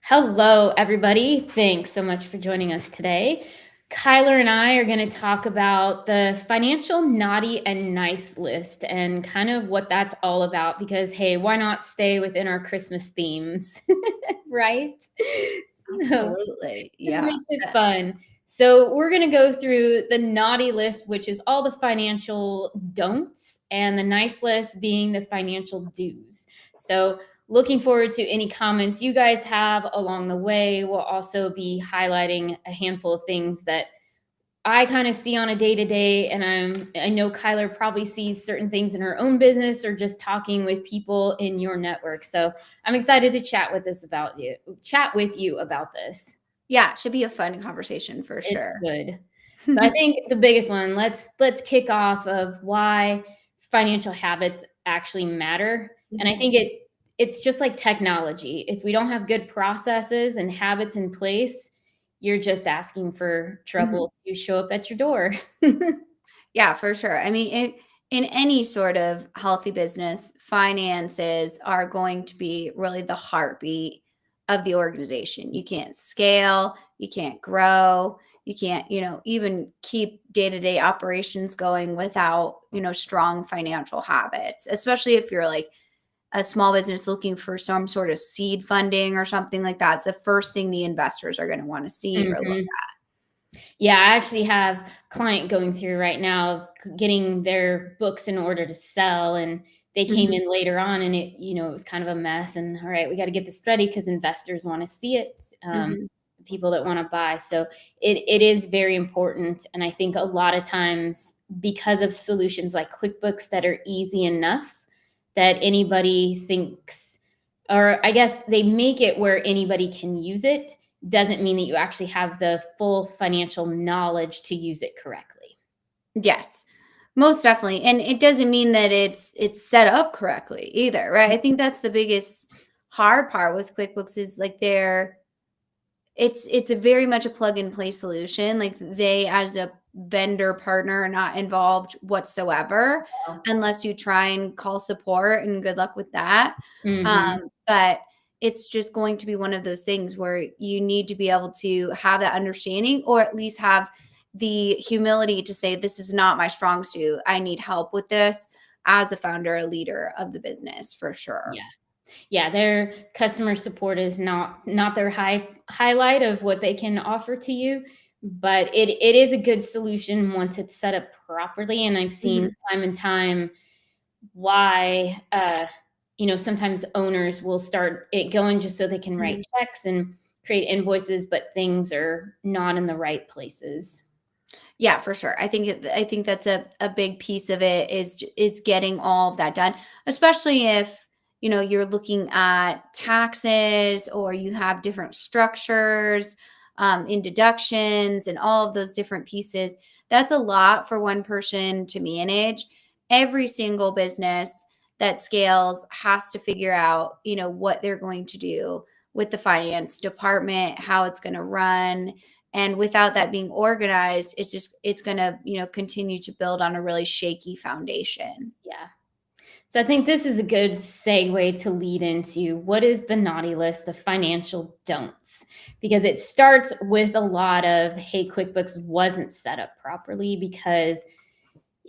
Hello, everybody. Thanks so much for joining us today. Kyler and I are going to talk about the financial naughty and nice list and kind of what that's all about because, hey, why not stay within our Christmas themes? Right? So Absolutely. it Yeah. makes it fun. So we're going to go through the naughty list, which is all the financial don'ts, and the nice list being the financial do's. So looking forward to any comments you guys have along the way. We'll also be highlighting a handful of things that I kind of see on a day to day, and I know Kyler probably sees certain things in her own business or just talking with people in your network. So I'm excited to chat with you about this. Yeah, it should be a fun conversation for It's sure. good. So I think the biggest one, let's kick off of why financial habits actually matter. And I Mhm. think it's just like technology. If we don't have good processes and habits in place, you're just asking for Mhm. trouble to show up at your door. Yeah, for sure. I mean, in any sort of healthy business, finances are going to be really the heartbeat of the organization. You can't scale, you can't grow, you can't, even keep day-to-day operations going without, strong financial habits, especially if you're like a small business looking for some sort of seed funding or something like that. It's the first thing the investors are going to want to see or look Mhm. Yeah, I actually have a client going through right now getting their books in order to sell, and they at. came in later on and it was kind of a mess, and all right, we got to get this ready because investors want to see it, Mhm. people that want to buy. So it is very important. And I think a lot of times because of solutions like QuickBooks that are easy enough that anybody thinks, or I guess they make it where anybody can use it, doesn't mean that you actually have the full financial knowledge to use it correctly. Yes, most definitely, and it doesn't mean that it's set up correctly either, right? I think that's the biggest hard part with QuickBooks is like it's a very much a plug and play solution. Like they as a vendor partner are not involved whatsoever unless you try and call support and good luck with that. Mhm. But it's just going to be one of those things where you need to be able to have that understanding or at least have the humility to say this is not my strong suit. I need help with this as a founder, a leader of the business for sure. Yeah. Yeah, their customer support is not their highlight of what they can offer to you, but it is a good solution once it's set up properly. And I've seen Mhm. time and time why sometimes owners will start it going just so they can write Mhm. checks and create invoices, but things are not in the right places. Yeah, for sure. I think that's a big piece of it is getting all of that done, especially if, you're looking at taxes or you have different structures, in deductions and all of those different pieces. That's a lot for one person to manage. Every single business that scales has to figure out, what they're going to do with the finance department, how it's going to run, and without that being organized, it's going to, continue to build on a really shaky foundation. Yeah. So I think this is a good segue to lead into what is the naughty list, the financial don'ts, because it starts with a lot of, hey, QuickBooks wasn't set up properly because,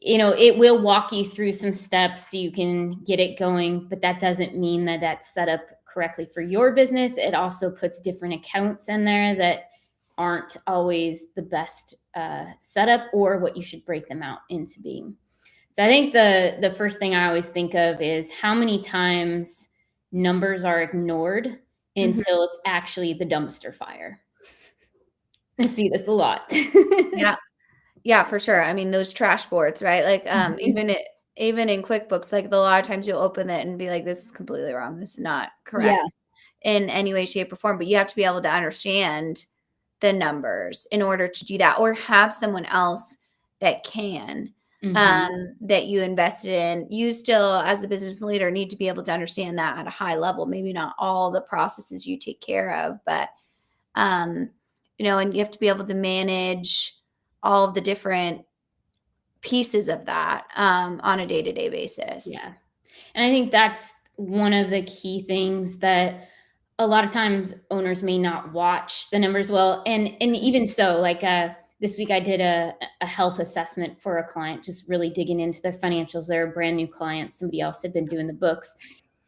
it will walk you through some steps so you can get it going, but that doesn't mean that that's set up correctly for your business. It also puts different accounts in there that aren't always the best setup or what you should break them out into being. So I think the first thing I always think of is how many times numbers are ignored Mhm. until it's actually the dumpster fire. I see this a lot. Yeah. Yeah, for sure. I mean, those trash boards, right? Like, Mhm. even in QuickBooks, like a lot of times you'll open it and be like, this is completely wrong. This is not Yeah. correct in any way, shape, or form. But you have to be able to understand the numbers in order to do that, or have someone else that can, Mhm. that you invested in. You still, as the business leader, need to be able to understand that at a high level. Maybe not all the processes you take care of, but um, and you have to be able to manage all of the different pieces of that on a day-to-day basis. Yeah. And I think that's one of the key things that a lot of times owners may not watch the numbers well, and even so, like, this week I did a health assessment for a client, just really digging into their financials. They're a brand new client. Somebody else had been doing the books,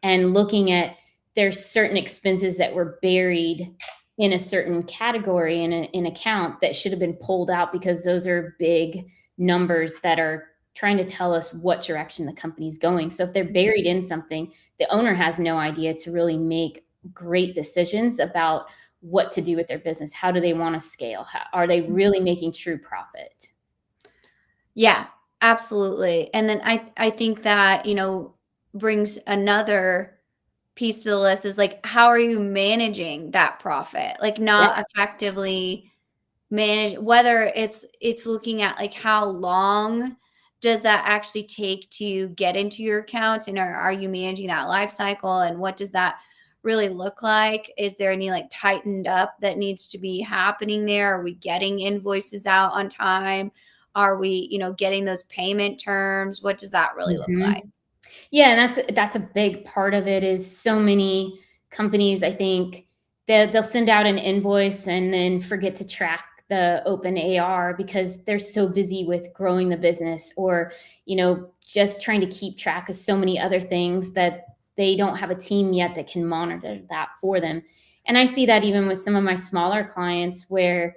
and looking at, there's certain expenses that were buried in a certain category in an account that should have been pulled out, because those are big numbers that are trying to tell us what direction the company's going. So if they're buried in something, the owner has no idea to really make great decisions about what to do with their business. How do they want to scale? How, are they really making true profit? Yeah, absolutely. And then I think that, brings another piece to the list is like, how are you managing that profit? Like Yep. not effectively manage, whether it's looking at like how long does that actually take to get into your account, and are you managing that life cycle, and what does that really look like? Is there any like tightened up that needs to be happening there? Are we getting invoices out on time? Are we, getting those payment terms? What does that really look like? Mhm. Yeah, and that's a big part of it. Is so many companies, I think, they'll send out an invoice and then forget to track the open AR because they're so busy with growing the business, or just trying to keep track of so many other things that they don't have a team yet that can monitor that for them. And I see that even with some of my smaller clients where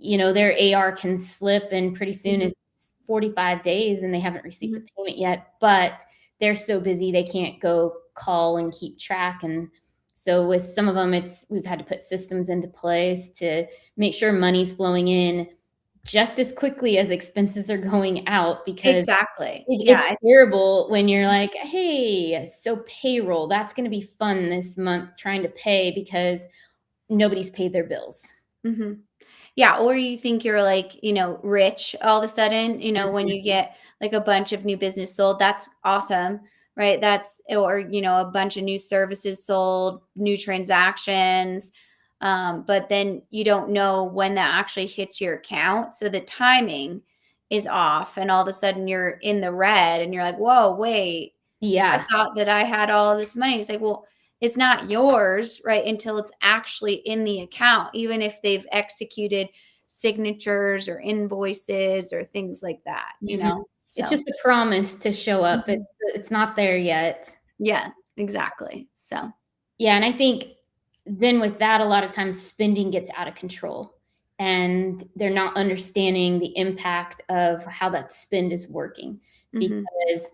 their AR can slip, and pretty soon Mhm, it's 45 days and they haven't received the mhm. payment yet, but they're so busy they can't go call and keep track. And so with some of them, it's we've had to put systems into place to make sure money's flowing in just as quickly as expenses are going out, because Exactly. it's Yeah. terrible when you're like, hey, so payroll, that's going to be fun this month trying to pay because nobody's paid their bills. Mhm. Yeah, or you think you're like, rich all of a sudden, when you Mhm. get like a bunch of new business sold, that's awesome, right? That's, or, a bunch of new services sold, new transactions. But then you don't know when that actually hits your account. So the timing is off, and all of a sudden you're in the red and you're like, whoa, wait, I Yeah. thought that I had all of this money. It's like, well, it's not yours, right? Until it's actually in the account, even if they've executed signatures or invoices or things like that, Mhm. It's So, just a promise to show up. mhm. It's not there yet. Yeah, exactly. So, Yeah, and I think then with that, a lot of times spending gets out of control, and they're not understanding the impact of how that spend is working, mhm, because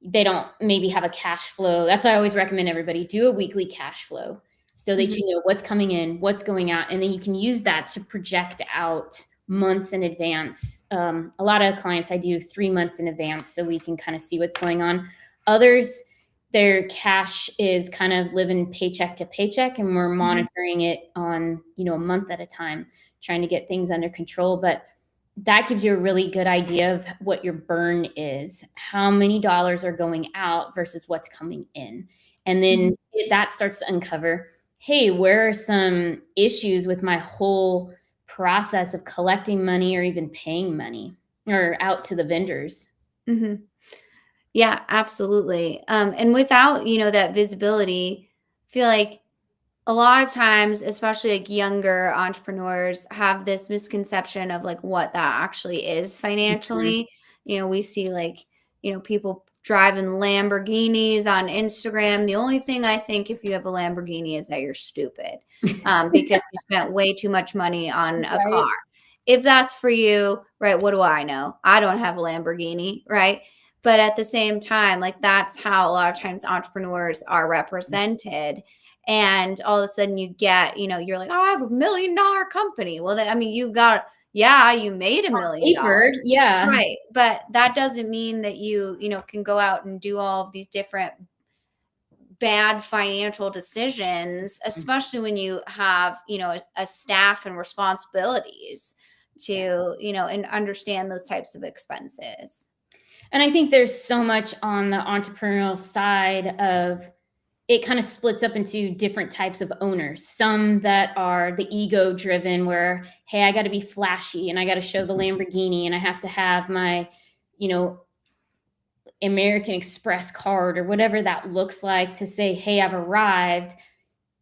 they don't maybe have a cash flow. That's why I always recommend everybody do a weekly cash flow so that mhm, you know what's coming in, what's going out, and then you can use that to project out months in advance. A lot of clients I do 3 months in advance so we can kind of see what's going on. Others, their cash is kind of living paycheck to paycheck, and we're mhm, monitoring it on a month at a time, trying to get things under control. But that gives you a really good idea of what your burn is, how many dollars are going out versus what's coming in. And then mhm, that starts to uncover, hey, where are some issues with my whole process of collecting money or even paying money or out to the vendors. mhm. Yeah, absolutely. And without, that visibility, I feel like a lot of times, especially like younger entrepreneurs, have this misconception of like what that actually is Mhm. financially. We see like, people driving Lamborghinis on Instagram. The only thing I think if you have a Lamborghini is that you're stupid, because you spent way too much money on a car. Right. If that's for you, right? What do I know? I don't have a Lamborghini, right? But at the same time, like that's how a lot of times entrepreneurs are represented, and all of a sudden you get, you're like, oh, I have $1 million company. Well, then, I mean, yeah, you made a million Paper, dollars, yeah. right? But that doesn't mean that you can go out and do all of these different bad financial decisions, especially when you have, a staff and responsibilities Yeah. to, and understand those types of expenses. And I think there's so much on the entrepreneurial side of it kind of splits up into different types of owners. Some that are the ego driven, where, hey, I got to be flashy and I got to show the Lamborghini and I have to have my, you know, American Express card or whatever that looks like to say, hey, I've arrived.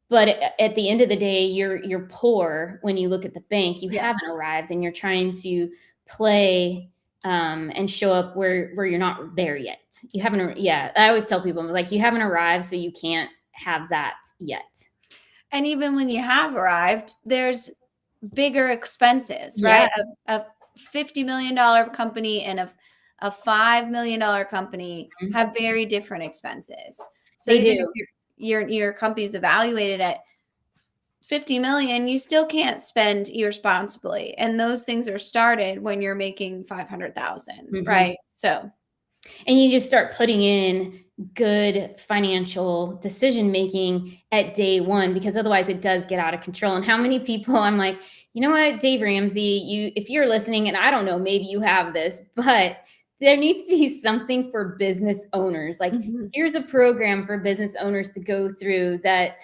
But at the end of the day, you're poor when you look at the bank. You Yeah. haven't arrived, and you're trying to play and show up where you're not there yet. You haven't. Yeah, I always tell people, I'm like, you haven't arrived, so you can't have that yet. And even when you have arrived, there's bigger expenses, Yeah, right? A $50 million company and a $5 million company mhm. have very different expenses. So They even if do. your company's evaluated at 50 million, you still can't spend irresponsibly. And those things are started when you're making 500,000, Mhm. right? So, And you just start putting in good financial decision making at day one, because otherwise it does get out of control. And how many people I'm like, you know what, Dave Ramsey, if you're listening, and I don't know, maybe you have this, but there needs to be something for business owners. Like, mhm, here's a program for business owners to go through, that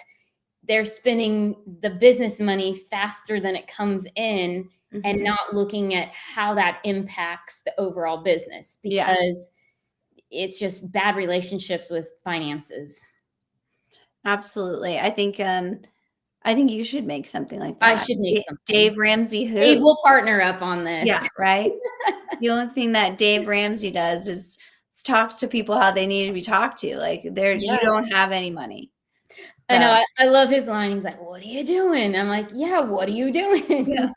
they're spending the business money faster than it comes in, and mhm. not looking at how that impacts the overall business, Yeah, because it's just bad relationships with finances. absolutely. I think you should make something like I that. should make something. Dave Ramsey Dave, who? we'll partner up on Yeah, this. right? The only thing that Dave Ramsey does is talk to people how they need to be talked to. Like you Yeah. don't have any money. I know, So, I love his line. He's like, "What are you doing?" I'm like, "Yeah, what are you yeah. doing?"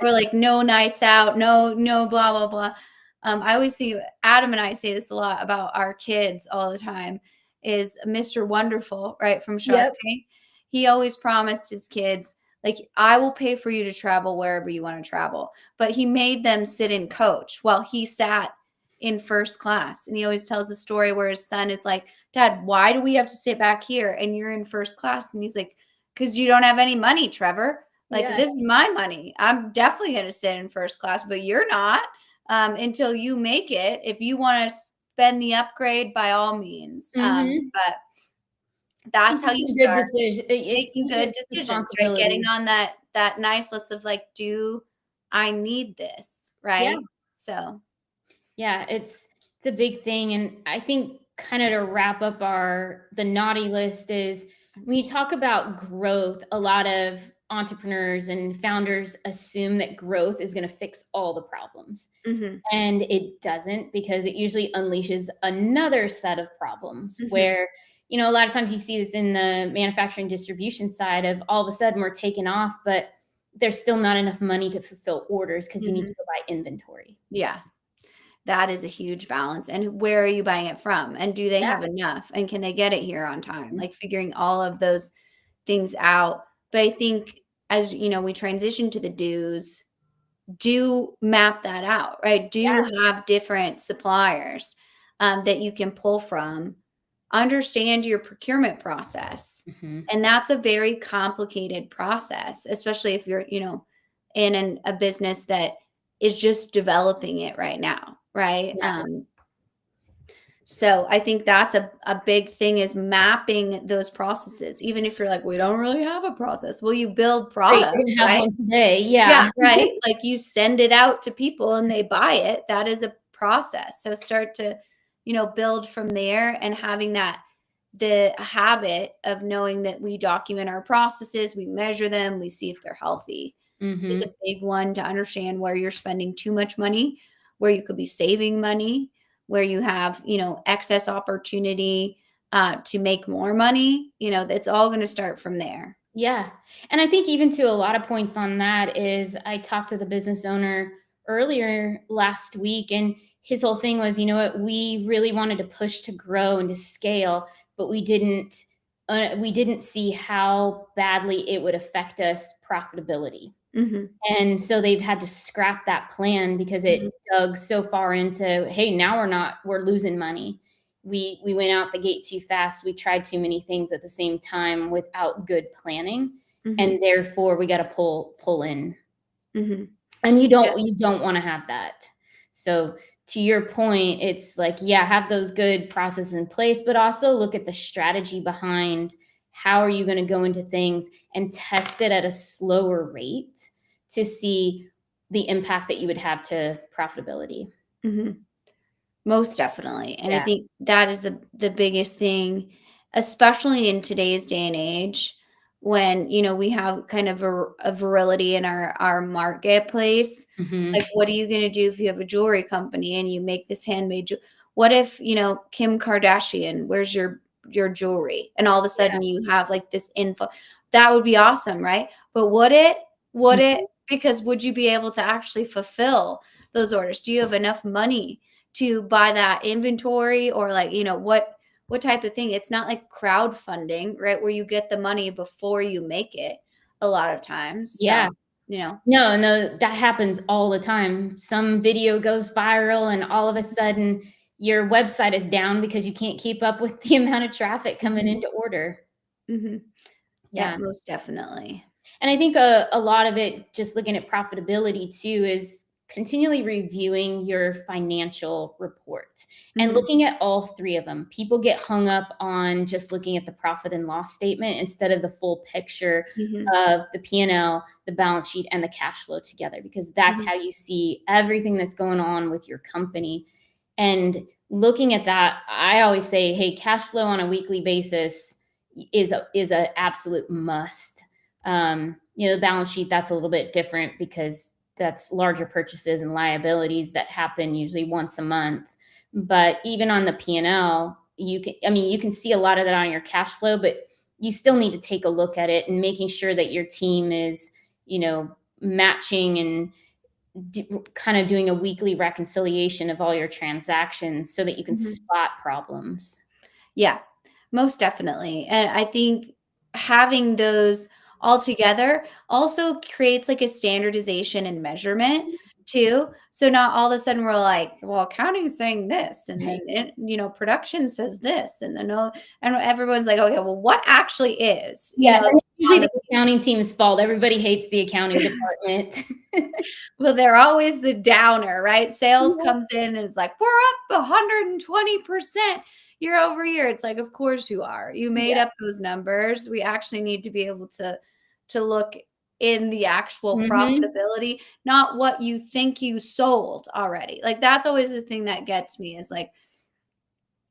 Or like no nights out, no blah blah blah. I always see Adam and I say this a lot about our kids all the time. Is Mr. Wonderful, right, from Shark Yep. Tank? He always promised his kids, like, I will pay for you to travel wherever you want to travel. But he made them sit in coach while he sat in first class. And he always tells the story where his son is like, Dad, why do we have to sit back here and you're in first class? And he's like, because you don't have any money, Trevor. Like, Yeah. this is my money. I'm definitely going to sit in first class, but you're not, until you make it. If you want to spend the upgrade, by all means. Mhm. But that's how you Teaching good start decision, it making good teaches decisions, right? Getting responsibility. on that nice list of like, do I need this, Yeah. right? So, Yeah, it's a big thing. And I think, kind of to wrap up our the naughty list, is when you talk about growth, a lot of entrepreneurs and founders assume that growth is going to fix all the problems. mhm, And it doesn't, because it usually unleashes another set of problems mhm, where, a lot of times you see this in the manufacturing distribution side, of all of a sudden we're taking off, but there's still not enough money to fulfill orders, because you need mhm. to go buy inventory. Yeah, that is a huge balance. And where are you buying it from? And do they Yeah. have enough? And can they get it here on time? Like figuring all of those things out. But I think as we transition to the do's, do map that out, right? Do have different suppliers that you can pull from. Understand your procurement process. Mhm. And that's a very complicated process, especially if you're, in a business that is just developing it right now, right? Yeah. So I think that's a big thing, is mapping those processes. Even if you're like, we don't really have a process. Well, you build Great, product, we're gonna have right? one today. Yeah, Yeah. right? Like, you send it out to people and they buy it. That is a process. So start to, build from there, and having the habit of knowing that we document our processes, we measure them, we see if they're healthy is a Mhm. big one, to understand where you're spending too much money, where you could be saving money, where you have, excess opportunity to make more money. It's all going to start from there. Yeah. And I think, even to a lot of points on that, is I talked to the business owner earlier last week, and his whole thing was, you know what, we really wanted to push to grow and to scale, but we didn't see how badly it would affect us profitability. Hmm. And so they've had to scrap that plan, because it Hmm. dug so far into, hey, now we're losing money. We went out the gate too fast. We tried too many things at the same time without good planning. Hmm. And therefore we got to pull in. Hmm. And you Yeah. don't want to have that. So, to your point, it's like, yeah, have those good processes in place, but also look at the strategy behind how are you going to go into things, and test it at a slower rate to see the impact that you would have to profitability. Hmm. Most definitely. And I Yeah. think that is the biggest thing, especially in today's day and age. when, we have kind of a virility in our marketplace. Like, Mhm. what are you going to do if you have a jewelry company and you make this handmade what if, Kim Kardashian, where's your jewelry? And all of a Yeah. sudden you have like this info. That would be awesome, right? But would it, Mhm. because would you be able to actually fulfill those orders? Do you have enough money to buy that inventory, or like, what type of thing? It's not like crowdfunding, right? Where you get the money before you make it a lot of times. Yeah. So, you know. No, no, that happens all the time. Some video goes viral and all of a sudden your website is down because you can't keep up with the amount of traffic coming Mhm, into order. mhm. Yeah, Yeah. most definitely. And I think a lot of it, just looking at profitability too, is continually reviewing your financial reports and Mhm, looking at all three of them. People get hung up on just looking at the profit and loss statement instead of the full picture mhm, of the P&L, the balance sheet, and the cash flow together, because that's mhm, how you see everything that's going on with your company. And looking at that, I always say, hey, cash flow on a weekly basis is an absolute must. The balance sheet, that's a little bit different because that's larger purchases and liabilities that happen usually once a month. But even on the P&L, you can see a lot of that on your cash flow, but you still need to take a look at it and making sure that your team is, matching and kind of doing a weekly reconciliation of all your transactions so that you can mhm. spot problems. Yeah, most definitely. And I think having those all together also creates like a standardization and measurement too. So not all of a sudden we're like, well, accounting is saying this, and then Right. production says this, and then and everyone's like, okay, well, what actually is, Yeah, and it's usually on the the accounting team's fault. Everybody hates the accounting department. well, they're always the downer, right? Sales Yeah. comes in and is like, we're up 120% year over year. It's like, of course you are. You made Yeah. up those numbers. We actually need to be able to look in the actual Mhm. profitability, not what you think you sold already. Like that's always the thing that gets me is like,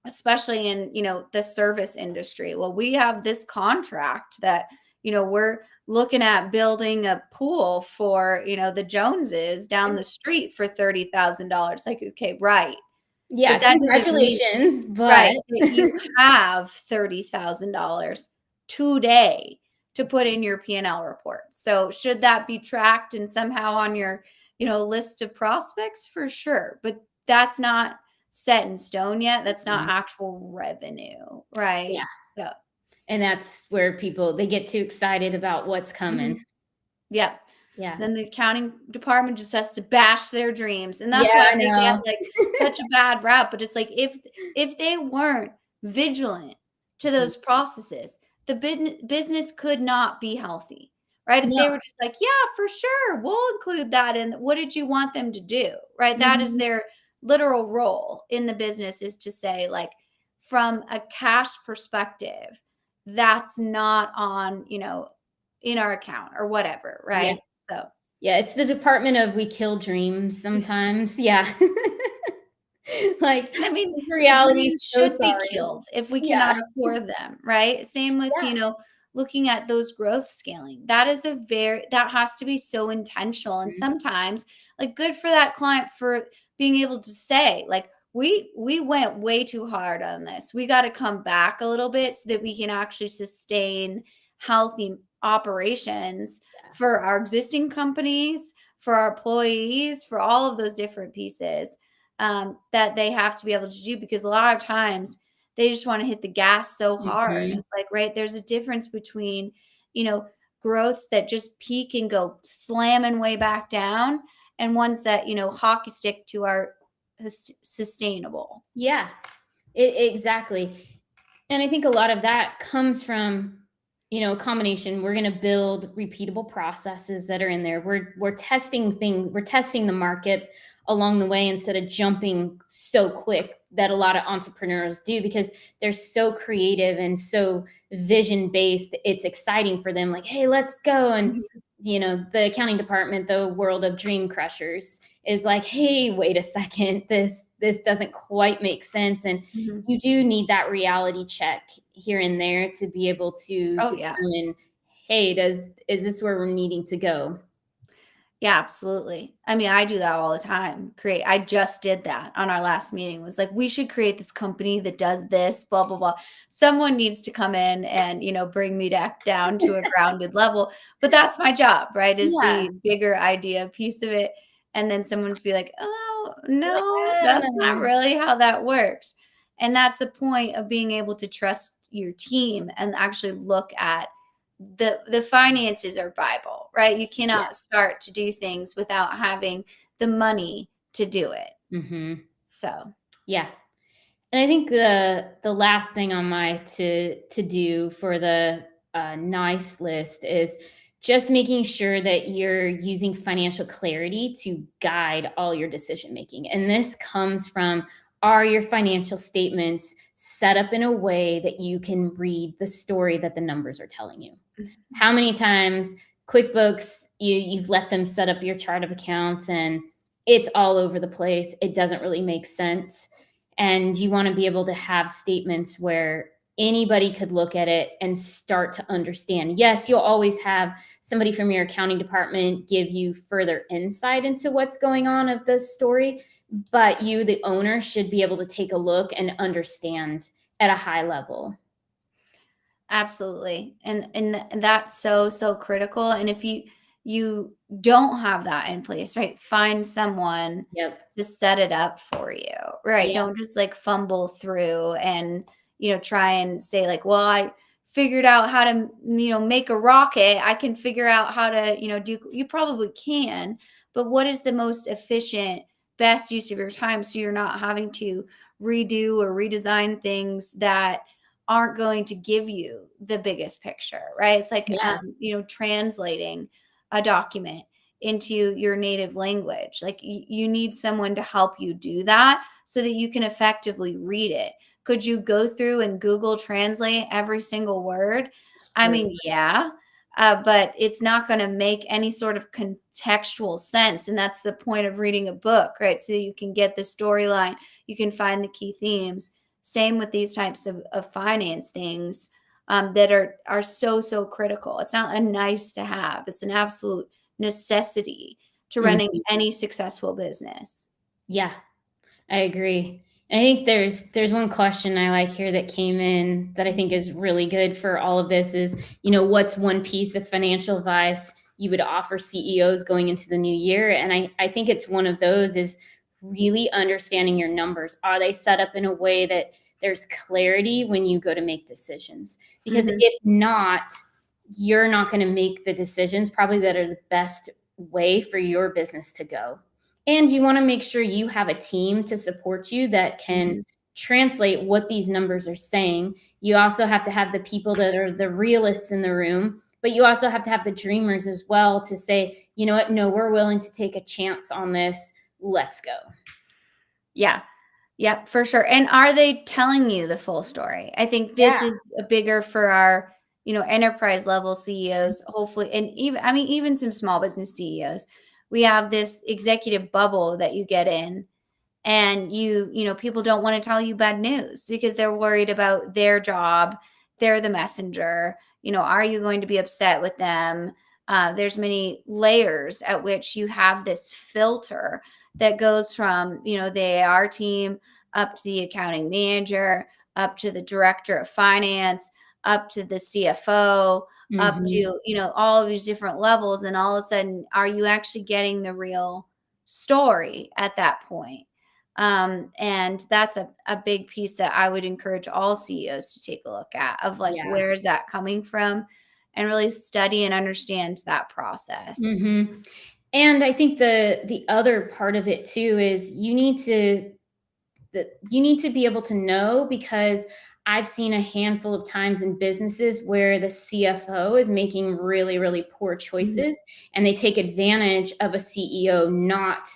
especially in the service industry. Well, we have this contract that we're looking at building a pool for the Joneses down the street for $30,000. Like, okay, right, Yeah, but that doesn't mean, congratulations, but right, that you have $30,000 today to put in your P&L report. So should that be tracked and somehow on your, list of prospects? For sure. But that's not set in stone yet. That's not Mhm. actual revenue, right? Yeah, So, and that's where they get too excited about what's coming. mhm. Yeah. Yeah. Then the accounting department just has to bash their dreams, and that's Yeah, why I they get, know. like, such a bad rap, but it's like, if they weren't vigilant to Mhm. those processes, the business could not be healthy, right? If No. they were just like, "Yeah, for sure, we'll include that in what did you want them to do?" Right? That is Mhm. their literal role in the business, is to say, like, from a cash perspective, that's not on, in our account or whatever, Yeah. right? So Yeah, it's the department of we kill dreams sometimes. Yeah. Like, and I mean, reality, dreams so should be sorry. killed if we Yeah. cannot afford them, right? Same with, Yeah. looking at those growth scaling. That has to be so intentional. And Mhm. sometimes, like, good for that client for being able to say, like, we went way too hard on this. We got to come back a little bit so that we can actually sustain healthy operations Yeah. for our existing companies, for our employees, for all of those different pieces, that they have to be able to do, because a lot of times they just want to hit the gas so hard. And Mhm. it's like, right, there's a difference between, you know, growths that just peak and go slamming way back down, and ones that, hockey stick to are sustainable. Yeah. Exactly. And I think a lot of that comes from, a combination. We're going to build repeatable processes that are in there. We're testing things. We're testing the market along the way instead of jumping so quick that a lot of entrepreneurs do, because they're so creative and so vision based. It's exciting for them. Like, hey, let's go. And Mhm, the accounting department, the world of dream crushers, is like, hey, wait a second, this doesn't quite make sense. And mhm. you do need that reality check here and there to be able to Oh yeah. determine, hey, is this where we're needing to go? Yeah, absolutely. I mean, I do that all the time. I just did that on our last meeting. Was like, we should create this company that does this, blah, blah, blah. Someone needs to come in and, bring me back down to a grounded level. But that's my job, right? Is Yeah. the bigger idea piece of it. And then someone to be like, oh, You're like, no, I don't that's not know. really how that works. And that's the point of being able to trust your team and actually look at the finances are Bible, right? You Yeah. cannot start to do things without having the money to do it. Hmm. So, Yeah. And I think the last thing on my to do for the nice list is just making sure that you're using financial clarity to guide all your decision making. And this comes from, are your financial statements set up in a way that you can read the story that the numbers are telling you? mhm, How many times QuickBooks, you've let them set up your chart of accounts and it's all over the place. It doesn't really make sense. And you want to be able to have statements where anybody could look at it and start to understand. Yes, you'll always have somebody from your accounting department give you further insight into what's going on of the story, but you, the owner, should be able to take a look and understand at a high level. absolutely. And that's so critical. And if you don't have that in place, right? Find someone Yep. to set it up for you, right? Yeah. Don't just like fumble through and try and say like, well, I figured out how to make a rocket. I can figure out how to do. You probably can, but what is the most efficient, best use of your time so you're not having to redo or redesign things that aren't going to give you the biggest picture, right? It's like, Yeah. translating a document into your native language. Like you need someone to help you do that so that you can effectively read it. Could you go through and Google translate every single word? I True. mean, yeah, but it's not going to make any sort of contextual sense. And that's the point of reading a book, right? So you can get the storyline, you can find the key themes. Same with these types of finance things that are so critical. It's not a nice to have; it's an absolute necessity to running Mhm. any successful business. Yeah, I agree. I think there's one question I like here that came in that I think is really good for all of this is, what's one piece of financial advice you would offer CEOs going into the new year? And I think it's one of those is really understanding your numbers. Are they set up in a way that there's clarity when you go to make decisions? Because Mhm. if not, you're not going to make the decisions probably that are the best way for your business to go. And you want to make sure you have a team to support you that can Mhm. translate what these numbers are saying. You also have to have the people that are the realists in the room, but you also have to have the dreamers as well to say, you know what, no, we're willing to take a chance on this. Let's go. Yeah. Yep, for sure. And are they telling you the full story? I think Yeah. this is a bigger for our, enterprise level CEOs, hopefully, and even some small business CEOs. We have this executive bubble that you get in, and people don't want to tell you bad news because they're worried about their job. They're the messenger. Are you going to be upset with them? There's many layers at which you have this filter that goes from the AR team up to the accounting manager, up to the director of finance, up to the CFO, up to Hmm. all of these different levels, and all of a sudden, are you actually getting the real story at that point? And that's a big piece that I would encourage all CEOs to take a look at of like, Yeah. where is that coming from? And really study and understand that process. Hmm. And I think the other part of it too is you need to be able to know because I've seen a handful of times in businesses where the CFO is making really, really poor Mhm, choices and they take advantage of a CEO not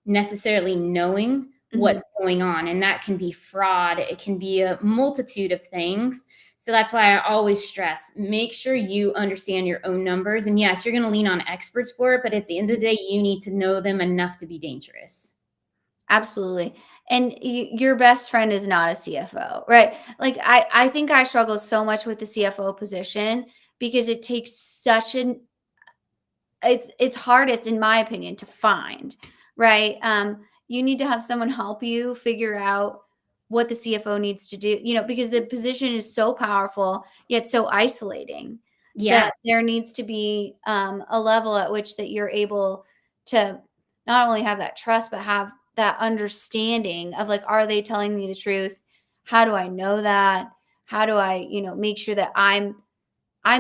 necessarily knowing mhm. what's going on. And that can be fraud, it can be a multitude of things. So that's why I always stress make sure you understand your own numbers. And yes, you're going to lean on experts for it, but at the end of the day, you need to know them enough to be dangerous. Absolutely. And your best friend is not a CFO, right? Like I think I struggle so much with the CFO position because it takes such an it's hardest in my opinion to find, right? You need to have someone help you figure out what the CFO needs to do, because the position is so powerful yet so isolating Yeah. that there needs to be a level at which that you're able to not only have that trust but have that understanding of like, are they telling me the truth? How do I know that? How do I, make sure that I'm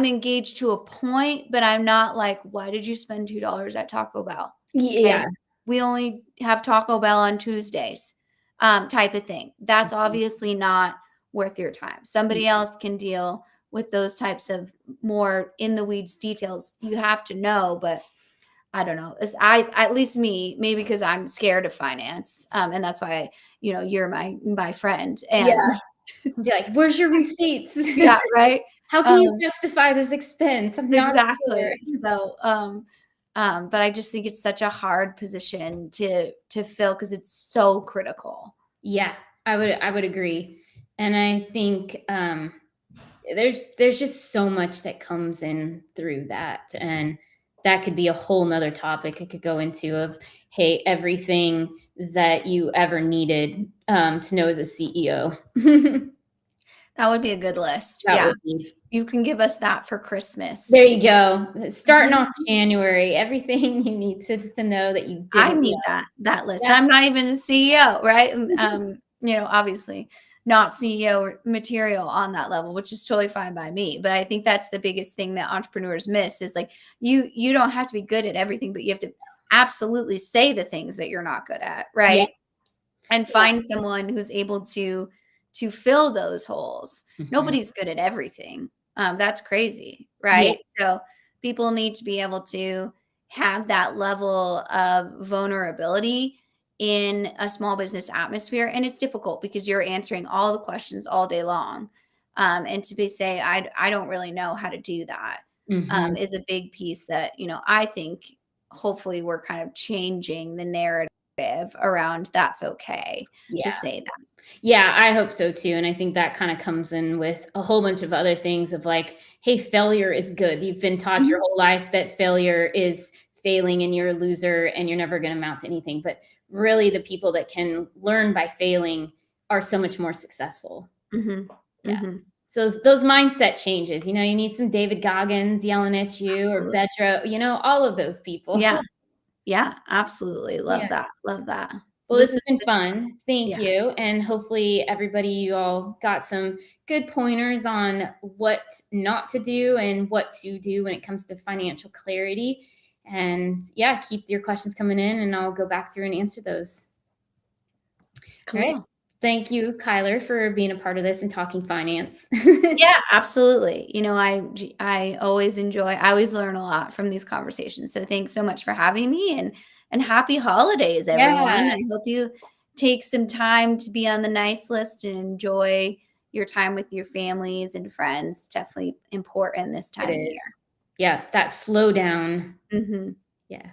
engaged to a point, but I'm not like, "Why did you spend $2 at Taco Bell?" Yeah. Okay. We only have Taco Bell on Tuesdays, type of thing. That's Mhm. obviously not worth your time. Somebody else can deal with those types of more in the weeds details. You have to know, but I don't know. At least me, maybe because I'm scared of finance, and that's why, you're my friend, and Yeah. Be like, "Where's your receipts? yeah, right? How can you Um justify this expense? I'm not sure." Exactly. So, but I just think it's such a hard position to fill because it's so critical. Yeah, I would agree. And I think, there's just so much that comes in through that, and that could be a whole 'nother topic I could go into of, hey, everything that you ever needed, to know as a CEO. That would be a good list. That Yeah. would be You can give us that for Christmas. there you go. Starting Mhm. off January, everything you need to know that you I didn't need know. that list. Yeah. I'm not even the CEO, right? And, obviously not CEO material on that level, which is totally fine by me. But I think that's the biggest thing that entrepreneurs miss is like you don't have to be good at everything, but you have to absolutely say the things that you're not good at, Yeah, right? And yeah. find someone who's able to fill those holes. Mhm. Nobody's good at everything. That's crazy, Yeah, right? So people need to be able to have that level of vulnerability in a small business atmosphere, and it's difficult because you're answering all the questions all day long. And to be say, I don't really know how to do that, mhm. is a big piece that I think hopefully we're kind of changing the narrative around that's okay to Yeah. say that. Yeah, I hope so too, and I think that kinda comes in with a whole bunch of other things of like, "Hey, failure is good." You've been taught your Mhm, whole life that failure is failing and you're a loser and you're never gonna amount to anything, but really the people that can learn by failing are so much more successful. mhm, Yeah. mhm. So those mindset changes, you need some David Goggins yelling at you or Absolutely. Bedro, all of those people. Yeah, yeah, absolutely. Yeah. Love that, love that. Well, This this has is been such fun. Thank yeah, you. And hopefully, everybody, you all got some good pointers on what not to do and what to do when it comes to financial clarity. And yeah, keep your questions coming in, and I'll go back through and answer those. All right. cool. Thank you, Kyler, for being a part of this and talking finance. Yeah, absolutely. I always I always learn a lot from these conversations. So thanks so much for having me and happy holidays, everyone. Yeah, I hope you take some time to be on the nice list and enjoy your time with your families and friends. Definitely important this it time of year. is. Yeah, that slow down. Mhm. Yeah.